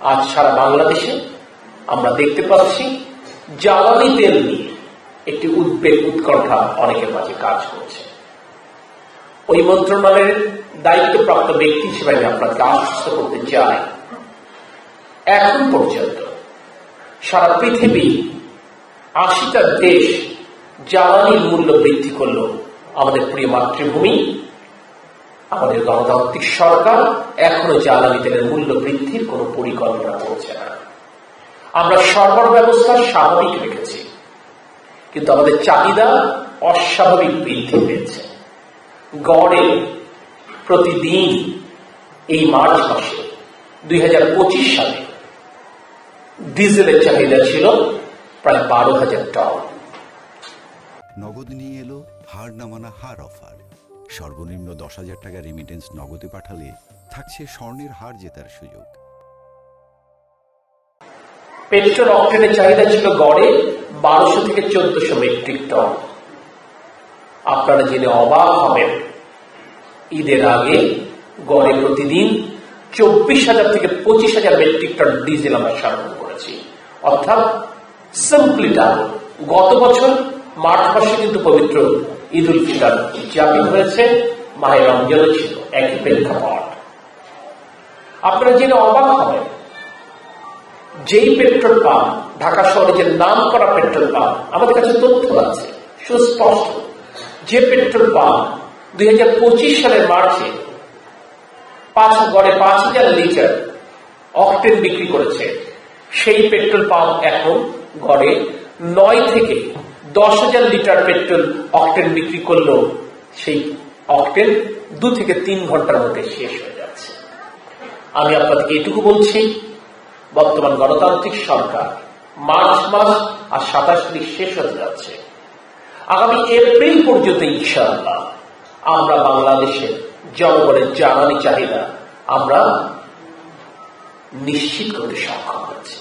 আজ সারা বাংলাদেশে আমরা দেখতে পাচ্ছি জ্বালানি তেল নিয়ে একটি উদ্বেগ উৎকণ্ঠা অনেকের মাঝে কাজ করছে। ওই মন্ত্রণালয়ের দায়িত্বপ্রাপ্ত ব্যক্তি হিসেবে আমি আপনাকে আশ্বস্ত করতে চাই, এখন পর্যন্ত সারা পৃথিবী 80টা দেশ জ্বালানির মূল্য বৃদ্ধি করল, আমাদের প্রিয় মাতৃভূমি, আমাদের গণতান্ত্রিক সরকার এখনো জ্বালানি তেলের মূল্য বৃদ্ধির কোন পরিকল্পনা করছে না। আমরা সরবরাহ ব্যবস্থা স্বাভাবিক রেখেছি, কিন্তু আমাদের চাহিদা অস্বাভাবিক বৃদ্ধি পেয়েছে। গড়ে প্রতিদিন এই মার্চ মাসে 2025 সালে ডিজেলের চাহিদা ছিল প্রায় 12,000 টন। নগদ নিয়ে এলো হার না মানা হার অফার। সর্বনিম্ন 10,000 টাকা রেমিটেন্স নগদে পাঠালে থাকছে স্বর্ণের হার জেতার সুযোগ। পেট্রোল অক্টেনের চাহিদা ছিল গড়ে 1200 থেকে 1400 মেট্রিক টন। আপনারা জেনে অবাক হবেন, ঈদের আগে গড়ে প্রতিদিন 24,000 থেকে 25,000 মেট্রিক টন ডিজেল আমরা সরবরাহ করেছি। অর্থাৎ সিম্পলি ডাবল। গত বছর মার্চ মাসে কিন্তু পবিত্র ঈদ উল ফিতর উদযাপিত হয়েছে, মাহে রমজানও ছিল, একই প্রেক্ষাপট। আপনারা জেনে অবাক হবেন, যেই পেট্রোল পাম্প, ঢাকা শহরে যে নাম করা পেট্রোল পাম্প, আমাদের কাছে তথ্য আছে সুস্পষ্ট, যে পেট্রোল পাম্প 2025 সালের মার্চে গড়ে 5,000 লিটার অক্টেন বিক্রি করেছে, সেই পেট্রোল পাম্প এখন গড়ে 9 থেকে 10,000 লিটার পেট্রোল অক্টেন বিক্রি করলেও সেই অক্টেন 2 থেকে 3 ঘন্টার মধ্যে শেষ হয়ে যাচ্ছে। আমি আপনাদেরকে এটুকু বলছি, বর্তমান গণতান্ত্রিক সরকার মার্চ মাস আর 27 তারিখ শেষ হতে যাচ্ছে। আগামী এপ্রিল পর্যন্ত ইনশাআল্লাহ আমরা বাংলাদেশের জনগণের জ্বালানি চাহিদা আমরা নিশ্চিত করতে সক্ষম হচ্ছি।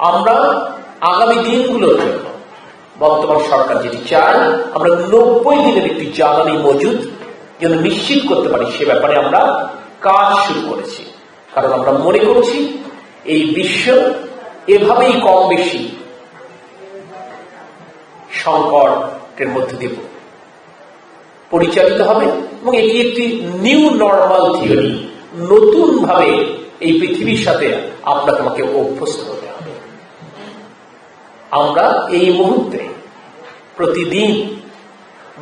আমরা আগামী দিনগুলোর জন্য বর্তমান সরকার যেটি চায়, আমরা 90 দিনের একটি জ্বালানি মজুদ যেন নিশ্চিত করতে পারি, সে ব্যাপারে আমরা কাজ শুরু করেছি। কারণ আমরা মনে করছি এই বিশ্ব এভাবেই কম বেশি সংকটের মধ্যে দিয়ে পরিচালিত হবে এবং এটি একটি নিউ নর্মাল থিওরি। নতুন ভাবে এই পৃথিবীর সাথে আপনাকে আমাকে অভ্যস্ত হতে হবে। আমরা এই মুহূর্তে প্রতিদিন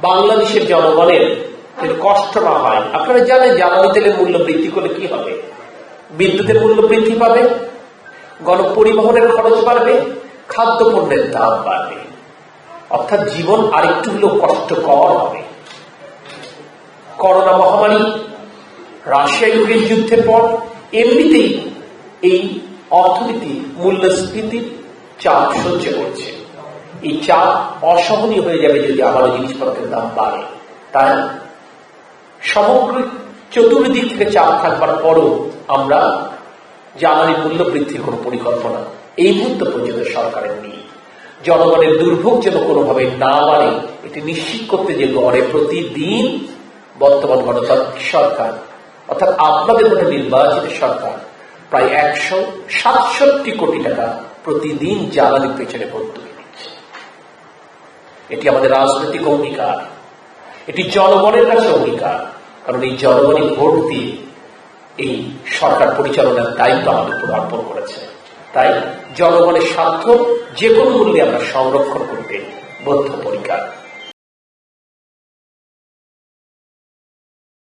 বাংলাদেশের জনগণের কষ্ট না হয়। আপনারা জানেন জ্বালানি তেলের মূল্য বৃদ্ধি করলে কি হবে? বিদ্যুতের মূল্য বৃদ্ধি পাবে, গণপরিবহনের খরচ বাড়বে, খাদ্যপণ্যের দাম বাড়বে, অর্থাৎ জীবন আরেকটু হলেও কষ্টকর হবে। করোনা মহামারী, রাশিয়া ইউক্রেন যুদ্ধের পর এমনিতেই এই অর্থনীতি মূল্যস্ফীতির চাপ সহ্য করছে। এই চাপ অসহনীয় হয়ে যাবে যদি আবারও জিনিসপত্রের দাম বাড়ে। তাই সমগ্র চতুর্দিক থেকে চাপ থাকবার পরও আমরা জ্বালানি মূল্য বৃদ্ধির কোন পরিকল্পনা এই মুহূর্ত পর্যন্ত সরকারের নেই। জনগণের দুর্ভোগ যেন কোনোভাবে না বাড়ে, এটি নিশ্চিত করতে যে গড়ে প্রতিদিন বর্তমান গণতান্ত্রিক সরকার অর্থাৎ আপনাদের মধ্যে নির্বাচিত সরকার প্রায় 167 কোটি টাকা প্রতিদিন জ্বালানির পেছনে ভর্তুকি দিচ্ছে। এটি আমাদের রাজনৈতিক অঙ্গীকার, এটি জনগণের কাছে অঙ্গীকার। কারণ এই জনগণই ভোট দিয়ে এই সরকার পরিচালনার দায়িত্ব আমাদের উপর অর্পণ করেছে। তাই জনগণের স্বার্থ যে কোনো মূল্যে আমরা সংরক্ষণ করতে বদ্ধপরিকর।